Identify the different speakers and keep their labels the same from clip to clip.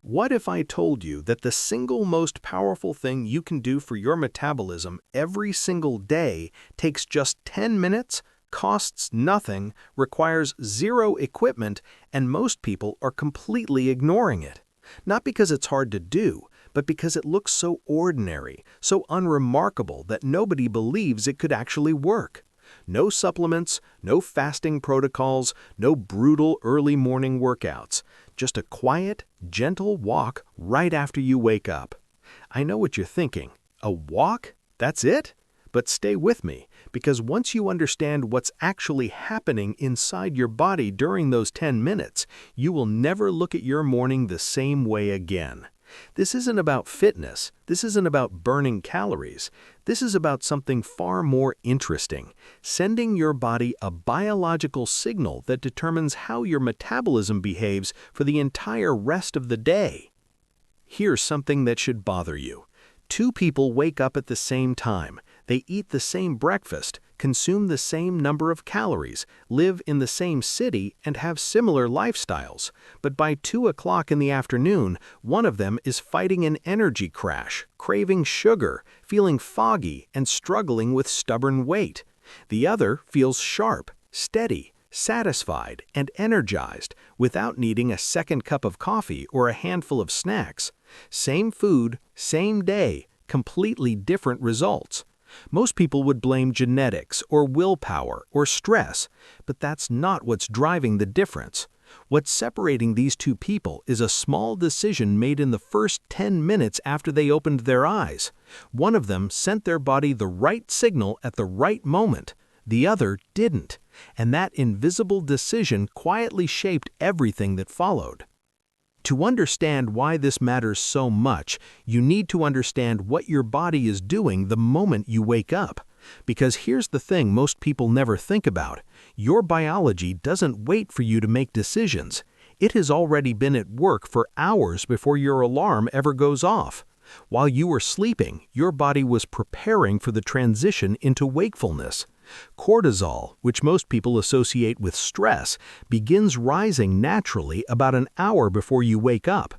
Speaker 1: What if I told you that the single most powerful thing you can do for your metabolism every single day takes just 10 minutes, costs nothing, requires zero equipment, and most people are completely ignoring it? Not because it's hard to do, but because it looks so ordinary, so unremarkable that nobody believes it could actually work. No supplements, no fasting protocols, no brutal early morning workouts. Just a quiet, gentle walk right after you wake up. I know what you're thinking. A walk? That's it? But stay with me, because once you understand what's actually happening inside your body during those 10 minutes, you will never look at your morning the same way again. This isn't about fitness. This isn't about burning calories. This is about something far more interesting, sending your body a biological signal that determines how your metabolism behaves for the entire rest of the day. Here's something that should bother you. Two people wake up at the same time. They eat the same breakfast, consume the same number of calories, live in the same city, and have similar lifestyles. But by 2 o'clock in the afternoon, one of them is fighting an energy crash, craving sugar, feeling foggy, and struggling with stubborn weight. The other feels sharp, steady, satisfied, and energized without needing a second cup of coffee or a handful of snacks. Same food, same day, completely different results. Most people would blame genetics or willpower or stress, but that's not what's driving the difference. What's separating these two people is a small decision made in the first 10 minutes after they opened their eyes. One of them sent their body the right signal at the right moment. The other didn't, and that invisible decision quietly shaped everything that followed. To understand why this matters so much, you need to understand what your body is doing the moment you wake up. Because here's the thing most people never think about. Your biology doesn't wait for you to make decisions. It has already been at work for hours before your alarm ever goes off. While you were sleeping, your body was preparing for the transition into wakefulness. Cortisol, which most people associate with stress, begins rising naturally about an hour before you wake up.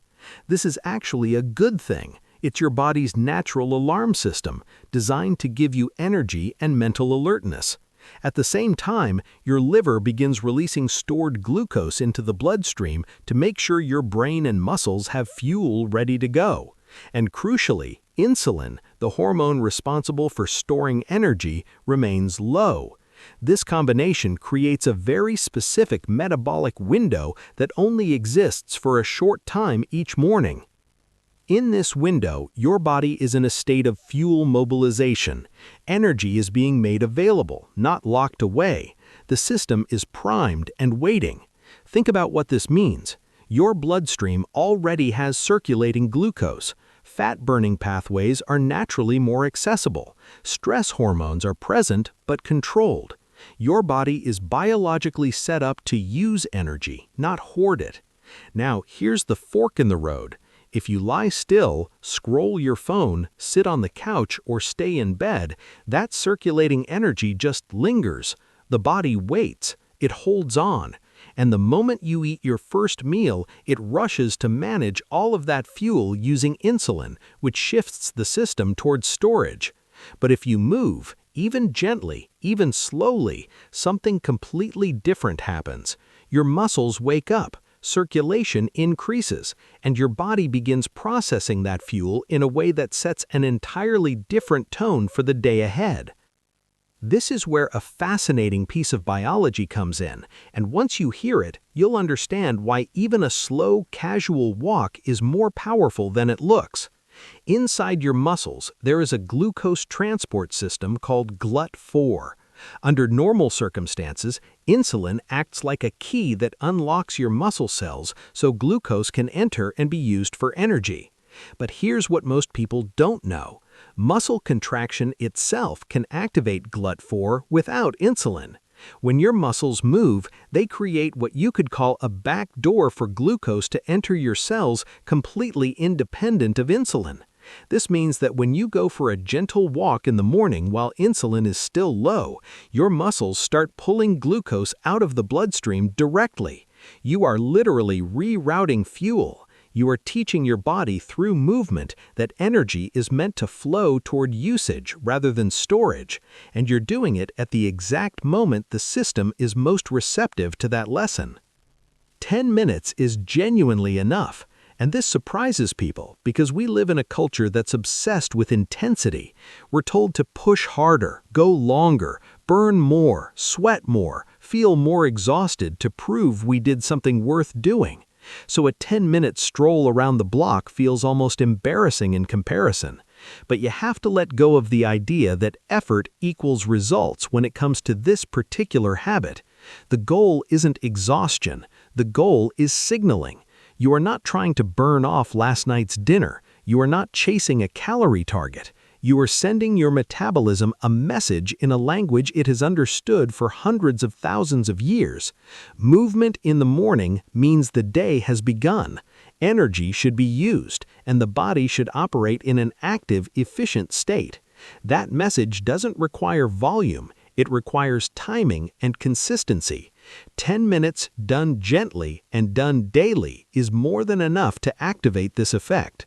Speaker 1: This is actually a good thing. It's your body's natural alarm system, designed to give you energy and mental alertness. At the same time, your liver begins releasing stored glucose into the bloodstream to make sure your brain and muscles have fuel ready to go. And crucially, insulin, the hormone responsible for storing energy, remains low. This combination creates a very specific metabolic window that only exists for a short time each morning. In this window, your body is in a state of fuel mobilization. Energy is being made available, not locked away. The system is primed and waiting. Think about what this means. Your bloodstream already has circulating glucose. Fat-burning pathways are naturally more accessible. Stress hormones are present but controlled. Your body is biologically set up to use energy, not hoard it. Now, here's the fork in the road. If you lie still, scroll your phone, sit on the couch, or stay in bed, that circulating energy just lingers. The body waits. It holds on. And the moment you eat your first meal, it rushes to manage all of that fuel using insulin, which shifts the system towards storage. But if you move, even gently, even slowly, something completely different happens. Your muscles wake up, circulation increases, and your body begins processing that fuel in a way that sets an entirely different tone for the day ahead. This is where a fascinating piece of biology comes in, and once you hear it, you'll understand why even a slow, casual walk is more powerful than it looks. Inside your muscles, there is a glucose transport system called GLUT4. Under normal circumstances, insulin acts like a key that unlocks your muscle cells so glucose can enter and be used for energy. But here's what most people don't know. Muscle contraction itself can activate GLUT4 without insulin. When your muscles move, they create what you could call a back door for glucose to enter your cells completely independent of insulin. This means that when you go for a gentle walk in the morning while insulin is still low, your muscles start pulling glucose out of the bloodstream directly. You are literally rerouting fuel. You are teaching your body through movement that energy is meant to flow toward usage rather than storage, and you're doing it at the exact moment the system is most receptive to that lesson. 10 minutes is genuinely enough, and this surprises people because we live in a culture that's obsessed with intensity. We're told to push harder, go longer, burn more, sweat more, feel more exhausted to prove we did something worth doing. So a 10-minute stroll around the block feels almost embarrassing in comparison. But you have to let go of the idea that effort equals results when it comes to this particular habit. The goal isn't exhaustion. The goal is signaling. You are not trying to burn off last night's dinner. You are not chasing a calorie target. You are sending your metabolism a message in a language it has understood for hundreds of thousands of years. Movement in the morning means the day has begun. Energy should be used, and the body should operate in an active, efficient state. That message doesn't require volume. It requires timing and consistency. 10 minutes done gently and done daily is more than enough to activate this effect.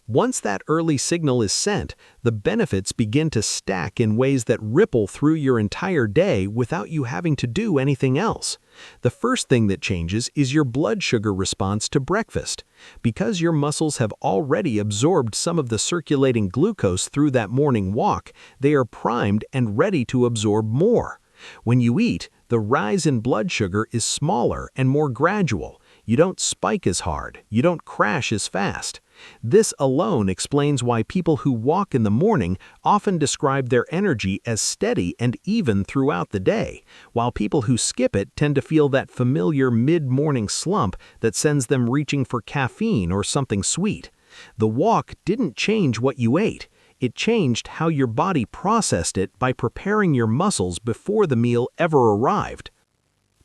Speaker 1: Once that early signal is sent, the benefits begin to stack in ways that ripple through your entire day without you having to do anything else. The first thing that changes is your blood sugar response to breakfast. Because your muscles have already absorbed some of the circulating glucose through that morning walk, they are primed and ready to absorb more. When you eat, the rise in blood sugar is smaller and more gradual. You don't spike as hard. You don't crash as fast. This alone explains why people who walk in the morning often describe their energy as steady and even throughout the day, while people who skip it tend to feel that familiar mid-morning slump that sends them reaching for caffeine or something sweet. The walk didn't change what you ate. It changed how your body processed it by preparing your muscles before the meal ever arrived.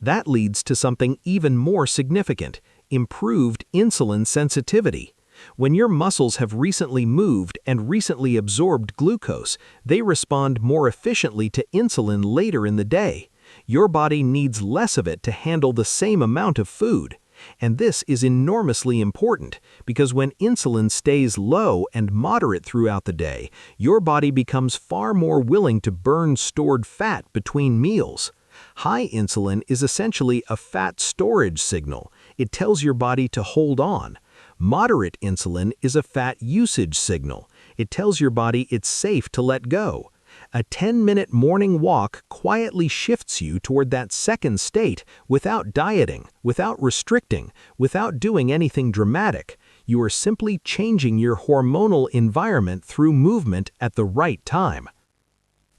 Speaker 1: That leads to something even more significant: improved insulin sensitivity. When your muscles have recently moved and recently absorbed glucose, they respond more efficiently to insulin later in the day. Your body needs less of it to handle the same amount of food. And this is enormously important because when insulin stays low and moderate throughout the day, your body becomes far more willing to burn stored fat between meals. High insulin is essentially a fat storage signal. It tells your body to hold on. Moderate insulin is a fat usage signal. It tells your body it's safe to let go. A 10-minute morning walk quietly shifts you toward that second state without dieting, without restricting, without doing anything dramatic. You are simply changing your hormonal environment through movement at the right time.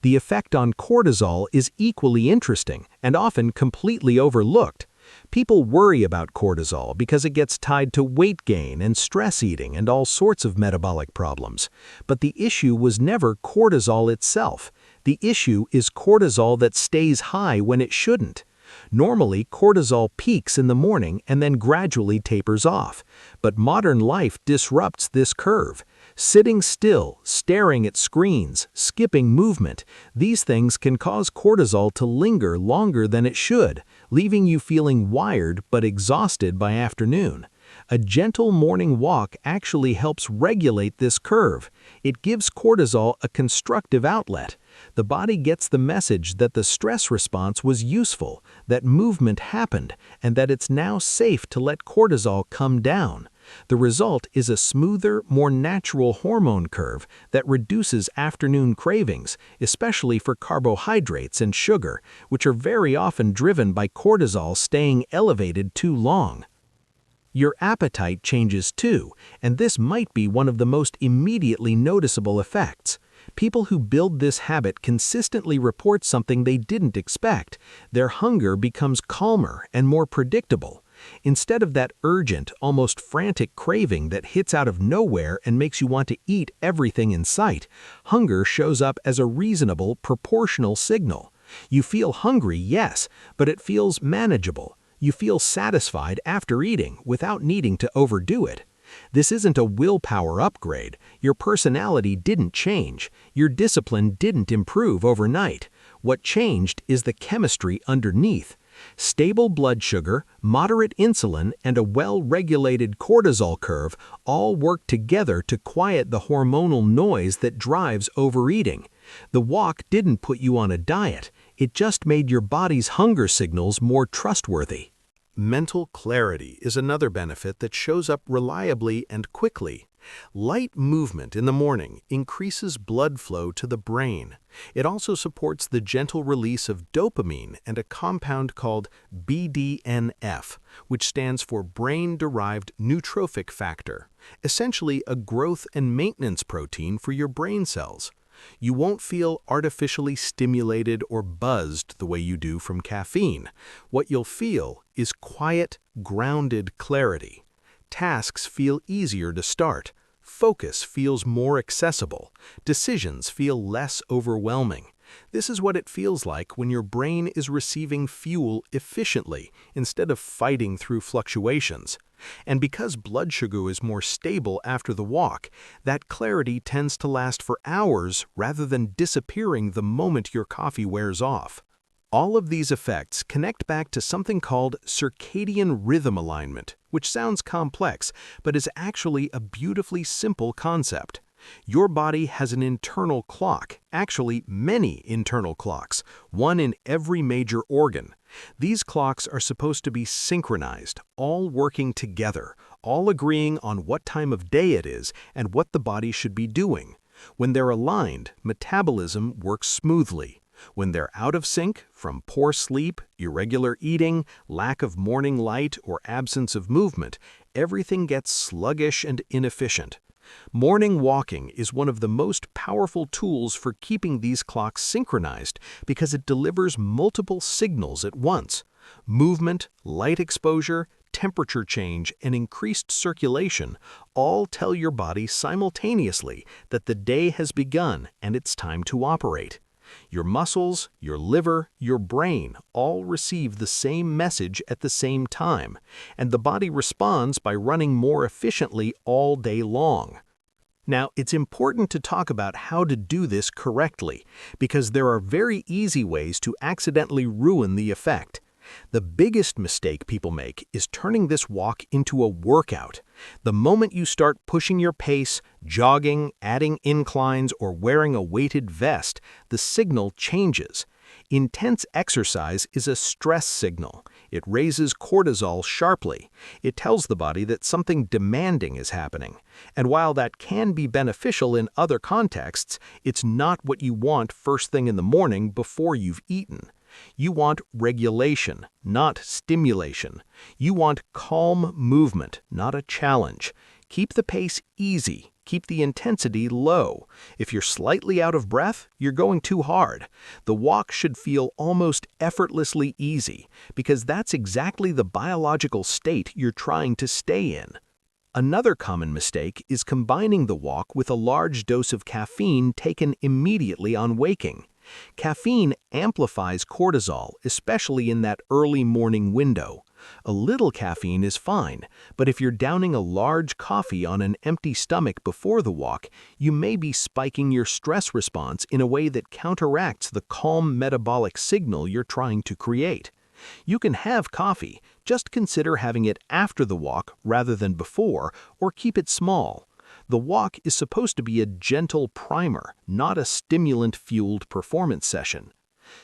Speaker 1: The effect on cortisol is equally interesting and often completely overlooked. People worry about cortisol because it gets tied to weight gain and stress eating and all sorts of metabolic problems. But the issue was never cortisol itself. The issue is cortisol that stays high when it shouldn't. Normally, cortisol peaks in the morning and then gradually tapers off. But modern life disrupts this curve. Sitting still, staring at screens, skipping movement, these things can cause cortisol to linger longer than it should, leaving you feeling wired but exhausted by afternoon. A gentle morning walk actually helps regulate this curve. It gives cortisol a constructive outlet. The body gets the message that the stress response was useful, that movement happened, and that it's now safe to let cortisol come down. The result is a smoother, more natural hormone curve that reduces afternoon cravings, especially for carbohydrates and sugar, which are very often driven by cortisol staying elevated too long. Your appetite changes too, and this might be one of the most immediately noticeable effects. People who build this habit consistently report something they didn't expect. Their hunger becomes calmer and more predictable. Instead of that urgent, almost frantic craving that hits out of nowhere and makes you want to eat everything in sight, hunger shows up as a reasonable, proportional signal. You feel hungry, yes, but it feels manageable. You feel satisfied after eating without needing to overdo it. This isn't a willpower upgrade. Your personality didn't change. Your discipline didn't improve overnight. What changed is the chemistry underneath. Stable blood sugar, moderate insulin, and a well-regulated cortisol curve all work together to quiet the hormonal noise that drives overeating. The walk didn't put you on a diet, it just made your body's hunger signals more trustworthy. Mental clarity is another benefit that shows up reliably and quickly. Light movement in the morning increases blood flow to the brain. It also supports the gentle release of dopamine and a compound called BDNF, which stands for brain-derived neurotrophic factor, essentially a growth and maintenance protein for your brain cells. You won't feel artificially stimulated or buzzed the way you do from caffeine. What you'll feel is quiet, grounded clarity. Tasks feel easier to start. Focus feels more accessible. Decisions feel less overwhelming. This is what it feels like when your brain is receiving fuel efficiently instead of fighting through fluctuations. And because blood sugar is more stable after the walk, that clarity tends to last for hours rather than disappearing the moment your coffee wears off. All of these effects connect back to something called circadian rhythm alignment, which sounds complex, but is actually a beautifully simple concept. Your body has an internal clock, actually many internal clocks, one in every major organ. These clocks are supposed to be synchronized, all working together, all agreeing on what time of day it is and what the body should be doing. When they're aligned, metabolism works smoothly. When they're out of sync, from poor sleep, irregular eating, lack of morning light, or absence of movement, everything gets sluggish and inefficient. Morning walking is one of the most powerful tools for keeping these clocks synchronized because it delivers multiple signals at once. Movement, light exposure, temperature change, and increased circulation all tell your body simultaneously that the day has begun and it's time to operate. Your muscles, your liver, your brain all receive the same message at the same time, and the body responds by running more efficiently all day long. Now, it's important to talk about how to do this correctly, because there are very easy ways to accidentally ruin the effect. The biggest mistake people make is turning this walk into a workout. The moment you start pushing your pace, jogging, adding inclines, or wearing a weighted vest, the signal changes. Intense exercise is a stress signal. It raises cortisol sharply. It tells the body that something demanding is happening. And while that can be beneficial in other contexts, it's not what you want first thing in the morning before you've eaten. You want regulation, not stimulation. You want calm movement, not a challenge. Keep the pace easy. Keep the intensity low. If you're slightly out of breath, you're going too hard. The walk should feel almost effortlessly easy, because that's exactly the biological state you're trying to stay in. Another common mistake is combining the walk with a large dose of caffeine taken immediately on waking. Caffeine amplifies cortisol, especially in that early morning window. A little caffeine is fine, but if you're downing a large coffee on an empty stomach before the walk, you may be spiking your stress response in a way that counteracts the calm metabolic signal you're trying to create. You can have coffee, just consider having it after the walk rather than before, or keep it small. The walk is supposed to be a gentle primer, not a stimulant-fueled performance session.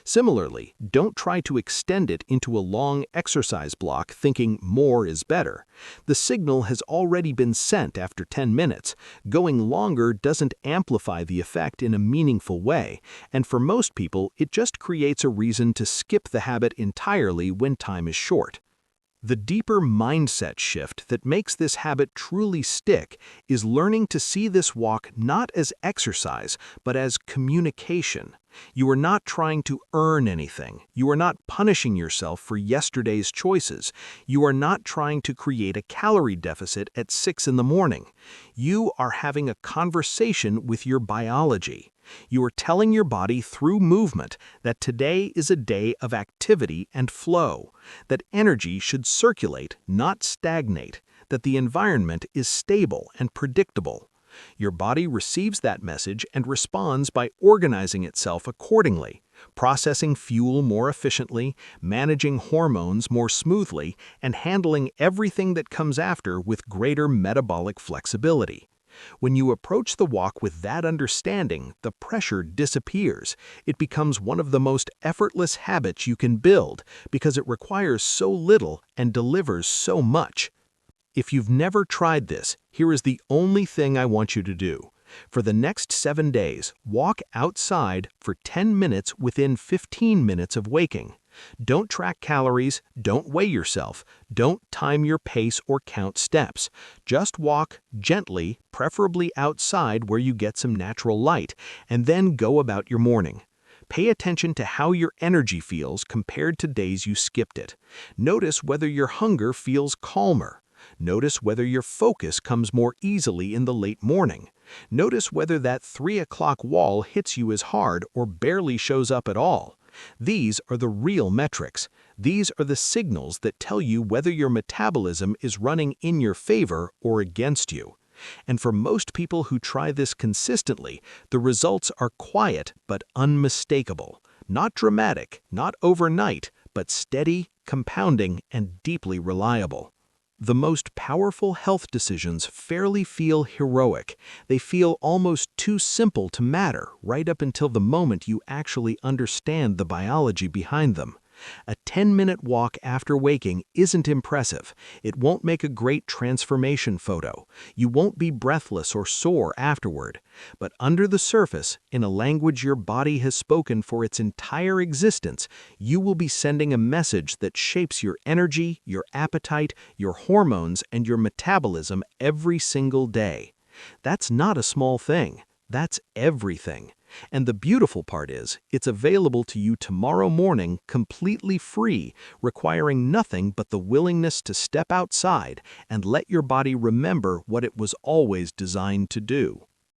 Speaker 1: Similarly, don't try to extend it into a long exercise block thinking more is better. The signal has already been sent after 10 minutes. Going longer doesn't amplify the effect in a meaningful way, and for most people, it just creates a reason to skip the habit entirely when time is short. The deeper mindset shift that makes this habit truly stick is learning to see this walk not as exercise, but as communication. You are not trying to earn anything. You are not punishing yourself for yesterday's choices. You are not trying to create a calorie deficit at 6 in the morning. You are having a conversation with your biology. You are telling your body through movement that today is a day of activity and flow, that energy should circulate, not stagnate, that the environment is stable and predictable. Your body receives that message and responds by organizing itself accordingly. processing fuel more efficiently, managing hormones more smoothly, and handling everything that comes after with greater metabolic flexibility. When you approach the walk with that understanding, the pressure disappears. It becomes one of the most effortless habits you can build because it requires so little and delivers so much. If you've never tried this, here is the only thing I want you to do. For the next 7 days, walk outside for 10 minutes within 15 minutes of waking. Don't track calories, don't weigh yourself, don't time your pace or count steps. Just walk gently, preferably outside where you get some natural light, and then go about your morning. Pay attention to how your energy feels compared to days you skipped it. Notice whether your hunger feels calmer. Notice whether your focus comes more easily in the late morning. Notice whether that 3 o'clock wall hits you as hard or barely shows up at all. These are the real metrics. These are the signals that tell you whether your metabolism is running in your favor or against you. And for most people who try this consistently, the results are quiet but unmistakable. Not dramatic, not overnight, but steady, compounding, and deeply reliable. The most powerful health decisions fairly feel heroic. They feel almost too simple to matter right up until the moment you actually understand the biology behind them. A 10-minute walk after waking isn't impressive. It won't make a great transformation photo. You won't be breathless or sore afterward. But under the surface, in a language your body has spoken for its entire existence, you will be sending a message that shapes your energy, your appetite, your hormones, and your metabolism every single day. That's not a small thing. That's everything. And the beautiful part is, it's available to you tomorrow morning completely free, requiring nothing but the willingness to step outside and let your body remember what it was always designed to do.